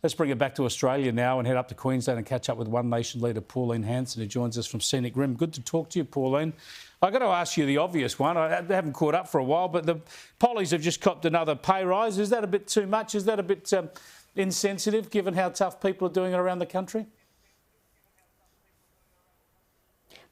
Let's bring it back to Australia now and head up to Queensland and catch up with One Nation leader Pauline Hanson, who joins us from Scenic Rim. Good to talk to you, Pauline. I've got to ask you the obvious one. I haven't caught up for a while, but the Pollies have just copped another pay rise. Is that a bit too much? Is that a bit insensitive, given how tough people are doing it around the country?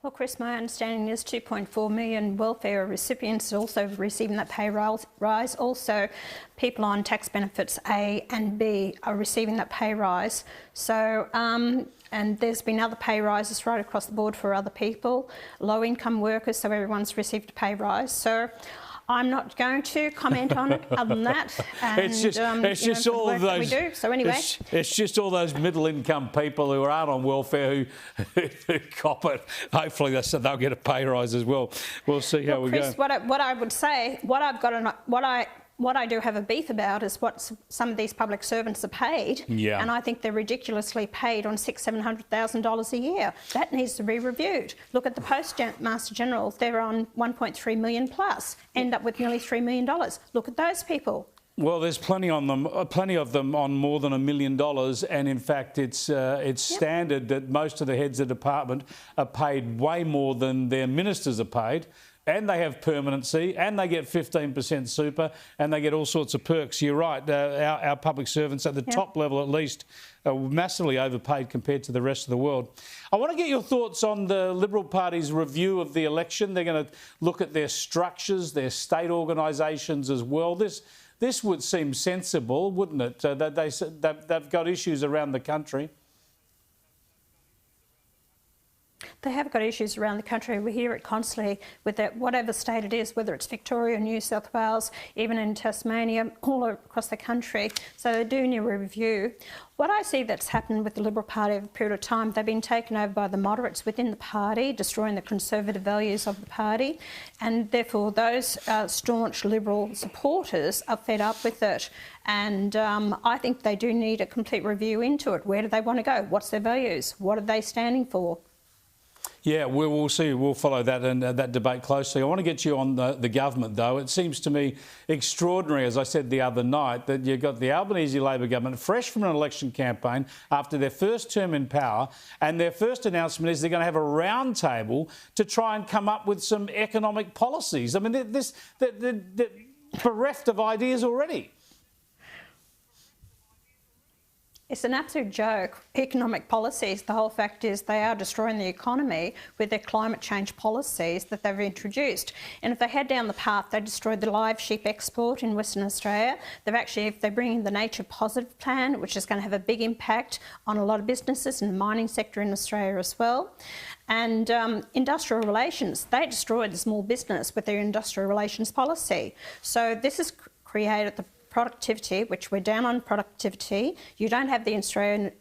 Well, Chris, my understanding is 2.4 million welfare recipients also receiving that pay rise. Also, people on tax benefits A and B are receiving that pay rise. So, and there's been other pay rises right across the board for other people, low-income workers, so everyone's received a pay rise. So, I'm not going to comment on it other than that. And, it's just all of those. We do. So anyway, it's just all those middle-income people who aren't on welfare who cop it. Hopefully, they'll get a pay rise as well. We'll see how we Chris, go. What I would say, what I do have a beef about is what some of these public servants are paid. Yeah. And I think they're ridiculously paid on $600,000-700,000 a year. That needs to be reviewed. Look at the Postmaster General. They're on 1.3 million plus, end up with nearly $3 million. Look at those people. Well, there's plenty of them on more than $1 million, and in fact, it's standard that most of the heads of department are paid way more than their ministers are paid. And they have permanency, and they get 15% super, and they get all sorts of perks. You're right, our public servants at the top level at least are massively overpaid compared to the rest of the world. I want to get your thoughts on the Liberal Party's review of the election. They're going to look at their structures, their state organisations as well. This would seem sensible, wouldn't it? They've got issues around the country. They have got issues around the country. We hear it constantly with that, whatever state it is, whether it's Victoria, New South Wales, even in Tasmania, all across the country. So they're doing a review. What I see that's happened with the Liberal Party over a period of time, they've been taken over by the moderates within the party, destroying the conservative values of the party, and therefore those staunch Liberal supporters are fed up with it. And I think they do need a complete review into it. Where do they want to go? What's their values? What are they standing for? Yeah, we'll see. We'll follow that and that debate closely. I want to get you on the government, though. It seems to me extraordinary, as I said the other night, that you've got the Albanese Labor government fresh from an election campaign after their first term in power, and their first announcement is they're going to have a round table to try and come up with some economic policies. I mean, they're bereft of ideas already. It's an absolute joke. Economic policies, the whole fact is they are destroying the economy with their climate change policies that they've introduced. And if they head down the path, they destroyed the live sheep export in Western Australia. If they bring in the nature positive plan, which is going to have a big impact on a lot of businesses in the mining sector in Australia as well. And industrial relations, they destroyed the small business with their industrial relations policy. So this has created the productivity, which we're down on productivity. You don't have the Australian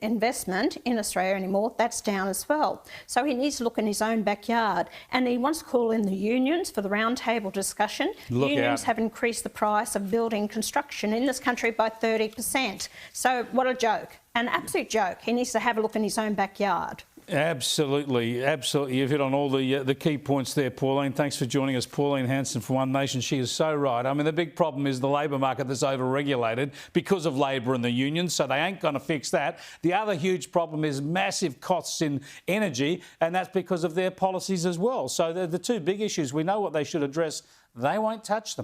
investment in Australia anymore. That's down as well. So he needs to look in his own backyard. And he wants to call in the unions for the roundtable discussion. Unions have increased the price of building construction in this country by 30%. So what a joke. An absolute joke. He needs to have a look in his own backyard. Absolutely, absolutely. You've hit on all the key points there, Pauline. Thanks for joining us, Pauline Hanson from One Nation. She is so right. I mean, the big problem is the labour market that's over-regulated because of Labor and the unions, so they ain't going to fix that. The other huge problem is massive costs in energy, and that's because of their policies as well. So they're the two big issues. We know what they should address. They won't touch them.